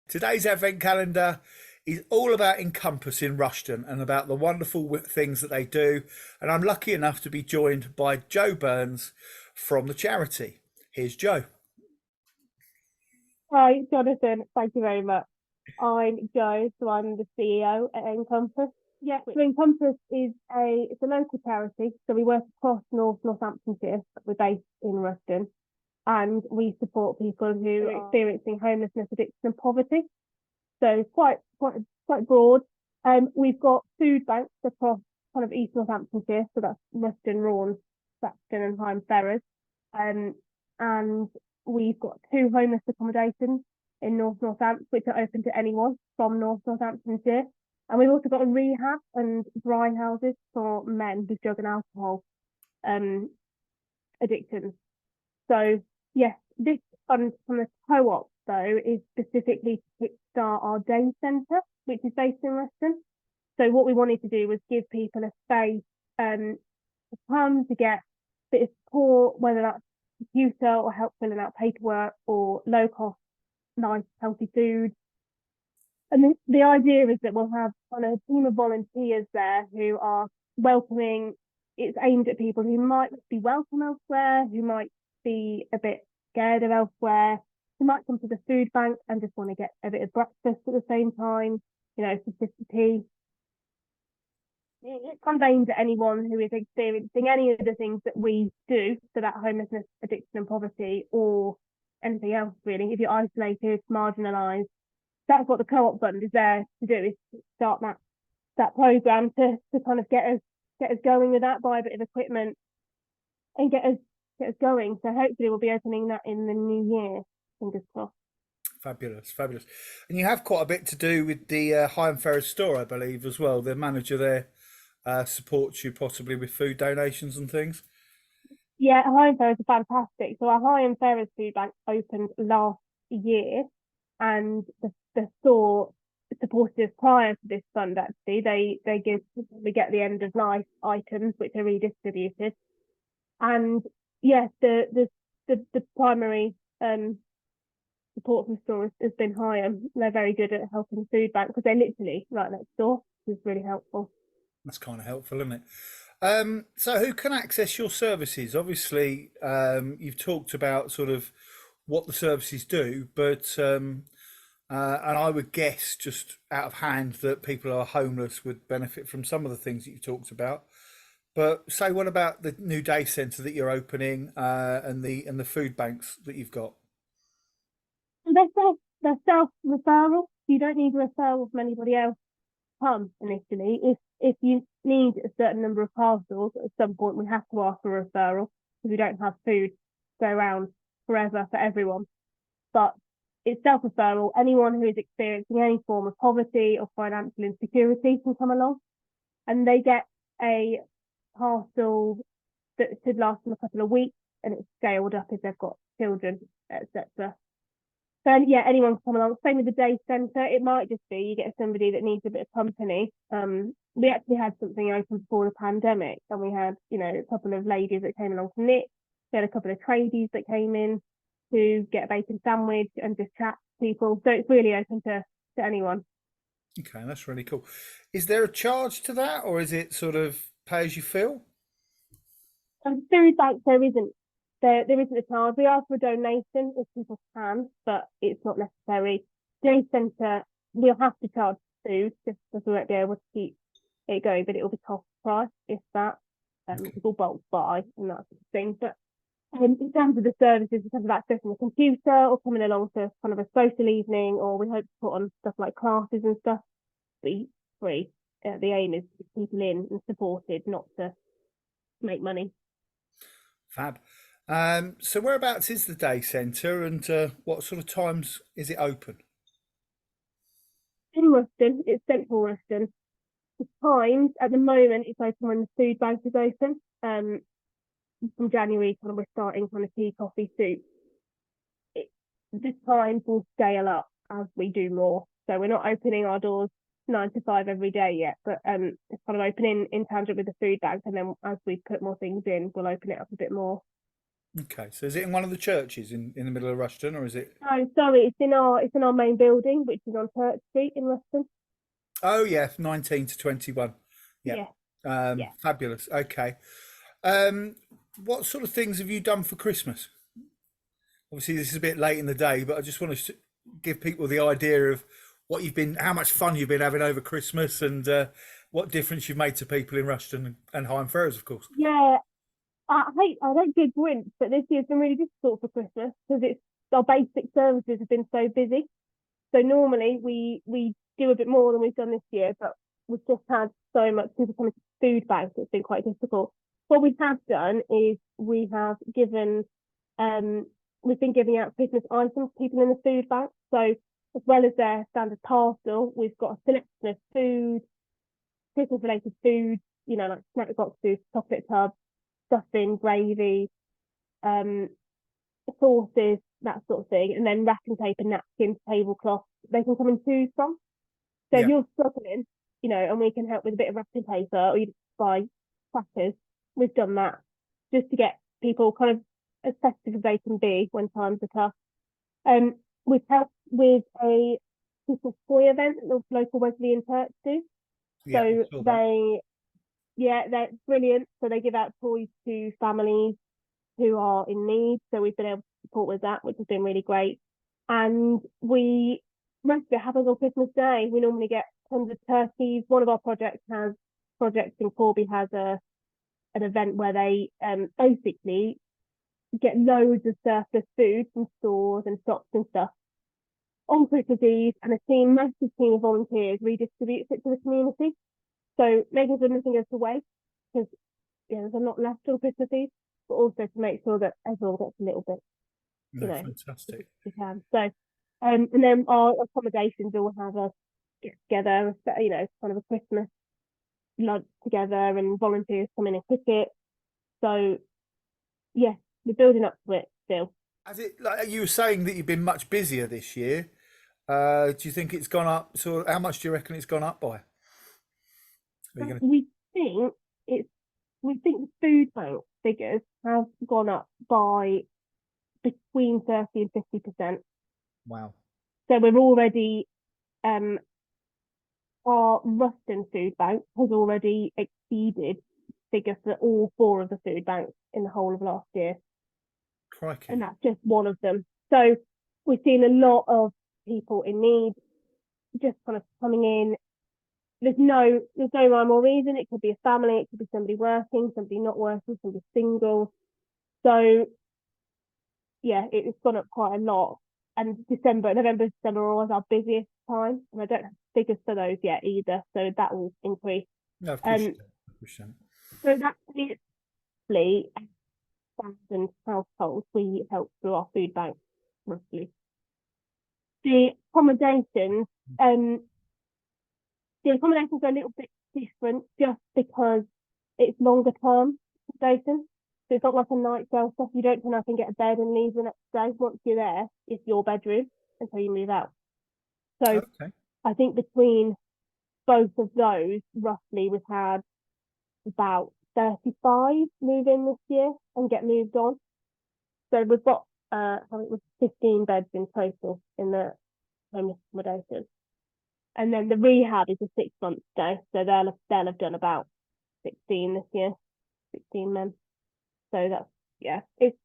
Today's advent calendar is all about Encompass in Rushden and about the wonderful things that they do. And I'm lucky enough to be joined by Joe Burns from the charity. Here's Joe. Hi, Jonathan. Thank you very much. I'm Jo, so I'm the CEO at Encompass. Yeah, so Encompass is it's a local charity. So we work across Northamptonshire. We're based in Rushden, and we support people who are experiencing homelessness, addiction, and poverty. So it's quite broad. We've got food banks across kind of East Northamptonshire. So that's Rushden, Raunds, Saxton, and Higham Ferrers. And we've got two homeless accommodations in Northampton, which are open to anyone from Northamptonshire. And we've also got a rehab and dry houses for men with drug and alcohol addictions. So yes, this fund from the co-op though is specifically to kickstart our day centre, which is based in Rushden. So what we wanted to do was give people a space to come to get a bit of support, whether that's computer or help filling out paperwork or low cost, nice, healthy food. And the idea is that we'll have on a team of volunteers there who are welcoming. It's aimed at people who might be welcome elsewhere, who might be a bit scared of elsewhere, who might come to the food bank and just want to get a bit of breakfast at the same time, simplicity. It's kind of aimed at anyone who is experiencing any of the things that we do, so that homelessness, addiction and poverty, or anything else really. If you're isolated, marginalised, that's what the co-op fund is there to do, is to start that programme to kind of get us going with that, buy a bit of equipment and get us going. So hopefully we'll be opening that in the new year, fingers crossed. Fabulous. And you have quite a bit to do with the Higham Ferrers store, I believe, as well. The manager there supports you possibly with food donations and things. Yeah, Higham Ferrers are fantastic. So our Higham Ferrers Food Bank opened last year, and the store supported us prior to this fund. Actually, we get the end of life items which are redistributed, and yes, the primary support from the store has been Higham. They're very good at helping the food bank because they're literally right next door, which is really helpful. That's kind of helpful, isn't it? So who can access your services? Obviously, you've talked about sort of what the services do, but and I would guess just out of hand that people who are homeless would benefit from some of the things that you've talked about. But say, what about the new day centre that you're opening and the food banks that you've got? They're self referral. You don't need a referral from anybody else. Come initially. If you need a certain number of parcels, at some point we have to ask for a referral because we don't have food to go around forever for everyone. But it's self-referral. Anyone who is experiencing any form of poverty or financial insecurity can come along, and they get a parcel that should last them a couple of weeks, and it's scaled up if they've got children, etc. So yeah, anyone can come along. Same with the day centre. It might just be you get somebody that needs a bit of company. We actually had something open before the pandemic, and we had a couple of ladies that came along to knit. We had a couple of tradies that came in to get a bacon sandwich and just chat to people. So it's really open to anyone. Okay, that's really cool. Is there a charge to that, or is it sort of pay as you feel? Food bank, there isn't. There isn't a charge. We ask for a donation if people can, but it's not necessary. Day centre, we'll have to charge food just because we won't be able to keep it going, but it will be cost price if that. People bulk buy and that sort of thing. But in terms of the services, in terms of accessing a computer or coming along to kind of a social evening, or we hope to put on stuff like classes and stuff, be free. The aim is to keep people in and supported, not to make money. Fab. So whereabouts is the day centre, and what sort of times is it open? In Rushden, it's central Rushden. The times at the moment it's open when the food bank is open. From January, kind of we're starting kind of tea, coffee, soup. The times will scale up as we do more. So we're not opening our doors 9 to 5 every day yet, but it's kind of opening in tandem with the food bank, and then as we put more things in, we'll open it up a bit more. Okay, so is it in one of the churches in the middle of Rushden, or is it? No, sorry, it's in our main building, which is on Church Street in Rushden. Oh yeah, 19 to 21. Yep. Yeah, yeah. Fabulous. Okay. Um, what sort of things have you done for Christmas? Obviously, this is a bit late in the day, but I just want to give people the idea of what you've been, how much fun you've been having over Christmas, and what difference you've made to people in Rushden and Higham Ferrers, of course. Yeah, I don't give wins, but this year's been really difficult for Christmas because it's our basic services have been so busy. So normally we do a bit more than we've done this year, but we've just had so much people coming to food banks. It's been quite difficult. What we have done is um we've been giving out Christmas items to people in the food bank. So as well as their standard parcel, we've got a selection of food, Christmas related food, like snack boxes, chocolate tubs, stuffing, gravy, um, sauces, that sort of thing, and then wrapping paper, napkins, tablecloths they can come and choose from. So if Yeah. you're struggling, and we can help with a bit of wrapping paper or you buy crackers, we've done that just to get people kind of as festive as they can be when times are tough. We've helped with a Christmas toy event that the local Wesleyan church do. Yeah, I So saw that. they're brilliant. So they give out toys to families who are in need. So we've been able to support with that, which has been really great. And most of it happens on Christmas Day. We normally get tons of turkeys. One of our projects in Corby has an event where they basically get loads of surplus food from stores and shops and stuff on Christmas Eve, and massive team of volunteers redistributes it to the community. So making sure nothing goes to waste, because there's a lot left on Christmas Eve, but also to make sure that everyone gets a little bit, you No, know, if fantastic. we can. So, and then our accommodations all have a get together, kind of a Christmas lunch together, and volunteers come in and cook it. So, yeah, we're building up to it still. Has it, like you were saying, that you've been much busier this year? Do you think it's gone up? So, how much do you reckon it's gone up by? Are you But going to? it's we think the food bank figures have gone up by between 30 and 50%. Wow. So we're already um our Rushden Food Bank has already exceeded figures for all four of the food banks in the whole of last year, and Crikey. that's just one of them. So we've seen a lot of people in need just kind of coming in. There's no rhyme or reason. It could be a family, it could be somebody working, somebody not working, somebody single. So yeah, it's gone up quite a lot. And November, December are always our busiest time, and I don't have figures for those yet either. So that will increase. No, of course you Um, don't. Of course you don't. so that's literally 1,000 households we help through our food bank roughly. The accommodations, um, the accommodations are a little bit different just because it's longer term accommodation. So it's not like a night shelter. You don't turn up and get a bed and leave the next day. Once you're there, it's your bedroom until you move out. So Okay. I think between both of those, roughly, we've had about 35 move in this year and get moved on. So we've got, I think it was 15 beds in total in the homeless accommodation. And then the rehab is a 6 month stay. So they'll have done about 16 this year, 16 men. So that's, yeah, it's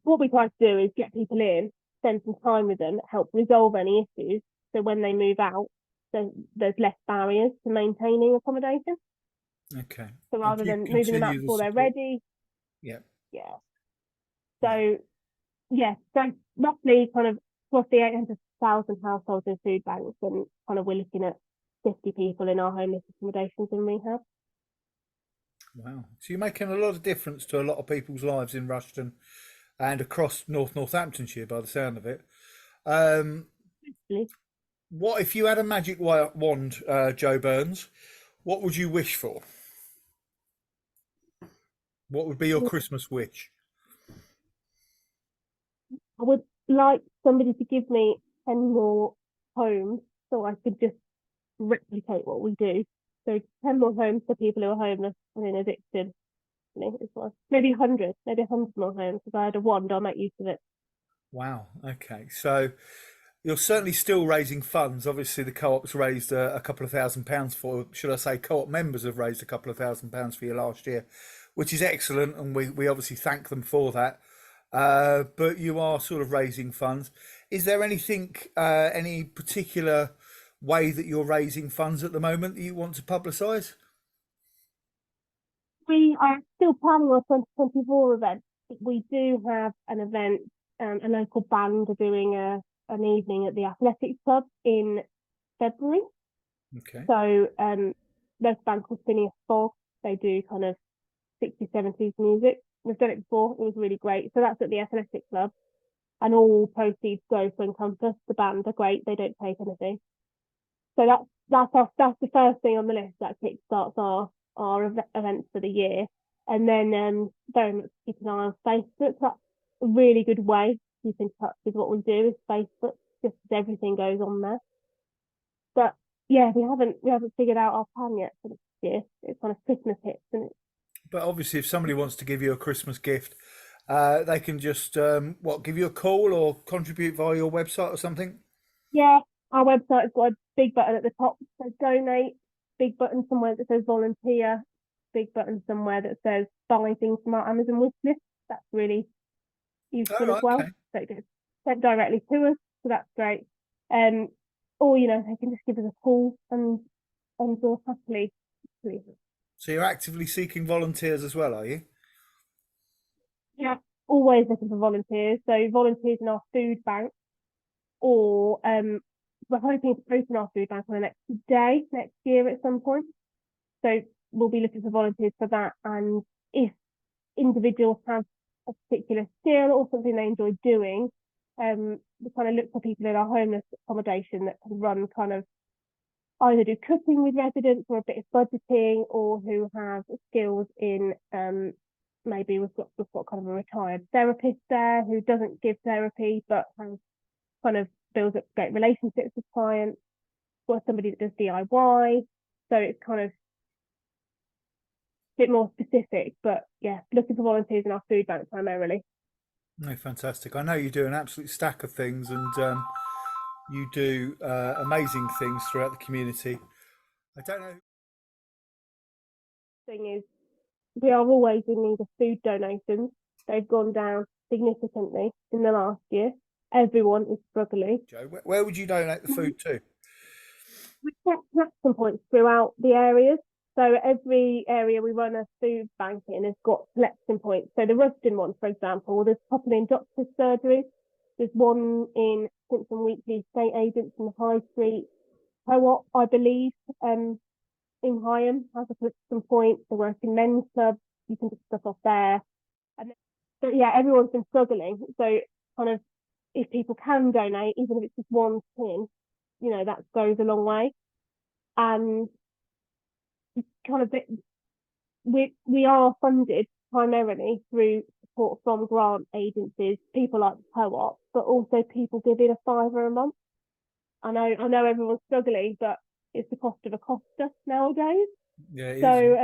what we try to do is get people in, spend some time with them, help resolve any issues. So when they move out, there's less barriers to maintaining accommodation. Okay. So And rather do you than moving them out continue the before they're support? ready, Yeah. yeah. Yeah. So yeah, so roughly kind of across the 800,000 households in food banks, and kind of we're looking at 50 people in our homeless accommodations and rehab. Wow. So you're making a lot of difference to a lot of people's lives in Rushden and across Northamptonshire, by the sound of it. Um, what if you had a magic wand, Joe Burns? What would you wish for? What would be your Christmas wish? I would like somebody to give me 10 more homes so I could just replicate what we do. So 10 more homes for people who are homeless and in addiction. actually. It's like maybe 100, maybe 100 more homes. If I had a wand, I'll make use of it. Wow. Okay. So you're certainly still raising funds. Obviously, the co-op's raised a couple of £1,000 for, should I say, co-op members have raised a couple of £1,000 for you last year, which is excellent, and we obviously thank them for that. But you are sort of raising funds. Is there anything, any particular way that you're raising funds at the moment that you want to publicise? We are still planning our 2024 event. We do have an event, a local band are doing an evening at the athletics club in February. Okay. So local band called Phineas Fogg. They do kind of 60s, 70s music. We've done it before. It was really great. So that's at the athletic club, and all proceeds go to Encompass. The band are great. They don't take anything. So that's the first thing on the list that kickstarts our events for the year. And then very much keep an eye on Facebook. That's a really good way to keep in touch with what we do is Facebook, just as everything goes on there. But yeah, we haven't figured out our plan yet for this year. It's kind of Christmas hits, and it's But obviously, if somebody wants to give you a Christmas gift, they can just give you a call or contribute via your website or something. yeah, our website's got a big button at the top that says donate, big button somewhere that says volunteer, big button somewhere that says buy things from our Amazon wish list. That's really Oh, useful as right, well. okay. So it gets sent directly to us, so that's great. Or they can just give us a call and we'll happily. So you're actively seeking volunteers as well, are you? Yeah, always looking for volunteers. So volunteers in our food bank, or we're hoping to open our food bank on the next day next year at some point. So we'll be looking for volunteers for that. And if individuals have a particular skill or something they enjoy doing, we kind of look for people in our homeless accommodation that can run kind of either do cooking with residents or a bit of budgeting, or who have skills in maybe we've got kind of a retired therapist there who doesn't give therapy but has kind of builds up great relationships with clients, or somebody that does DIY. So it's kind of bit more specific, but yeah, looking for volunteers in our food bank primarily. No, fantastic. I know you do an absolute stack of things, and you do amazing things throughout the community. I don't know. Thing is, we are always in need of food donations. They've gone down significantly in the last year. Everyone is struggling. Joe, where would you donate the food to? We set collection points throughout the areas. So every area we run a food bank in has got collection points. So the Rushden one, for example, there's a couple in doctor's surgery. There's one in Simpson Weekly Estate Agents in the High Street. Co-op, I believe, in Higham has a collection point. They work in men's clubs. You can just stuff off there. And then, but yeah, everyone's been struggling. So kind of if people can donate, even if it's just one tin, that goes a long way. And kind of we are funded primarily through support from grant agencies, people like the co-op, but also people giving a fiver a month. I know everyone's struggling, but it's the cost of a coster nowadays. Yeah, it is. So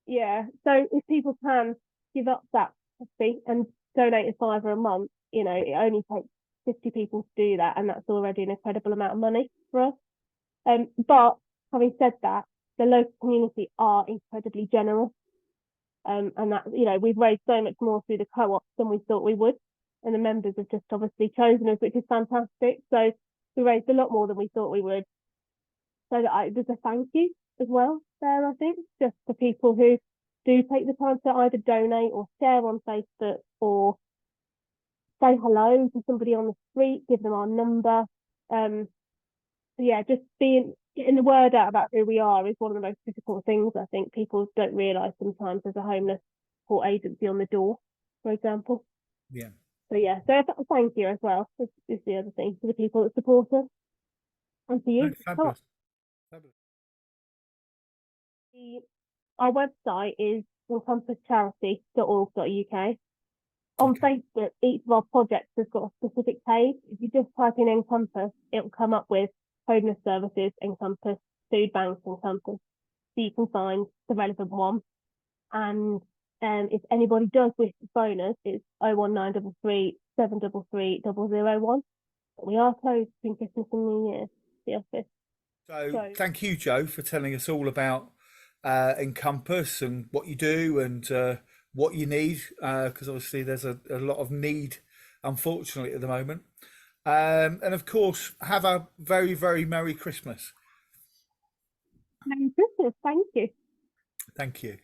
yeah, so if people can give up that fee and donate a fiver a month, it only takes 50 people to do that, and that's already an incredible amount of money for us. But having said that, the local community are incredibly generous. And that, we've raised so much more through the co-op than we thought we would. And the members have just obviously chosen us, which is fantastic. So we raised a lot more than we thought we would. So there's a thank you as well there, I think, just for people who do take the time to either donate or share on Facebook or say hello to somebody on the street, give them our number. So yeah, just getting the word out about who we are is one of the most difficult things. I think people don't realise sometimes there's a homeless support agency on the door, for example. Yeah. So yeah, so thank you as well is the other thing, for the people that support us, and for No, you. fabulous. Fabulous. Our website is encompasscharity.org.uk. On Okay. Facebook, each of our projects has got a specific page. If you just type in Encompass, it'll come up with homeless services, Encompass, food banks, Encompass. So you can find the relevant one. And If anybody does wish to phone us, it's 01933 733 001. But we are closed between Christmas and New Year, the office. So thank you, Joe, for telling us all about Encompass and what you do and what you need, because obviously there's a lot of need, unfortunately, at the moment. And of course, have a very, very Merry Christmas. Merry Christmas. Thank you. Thank you.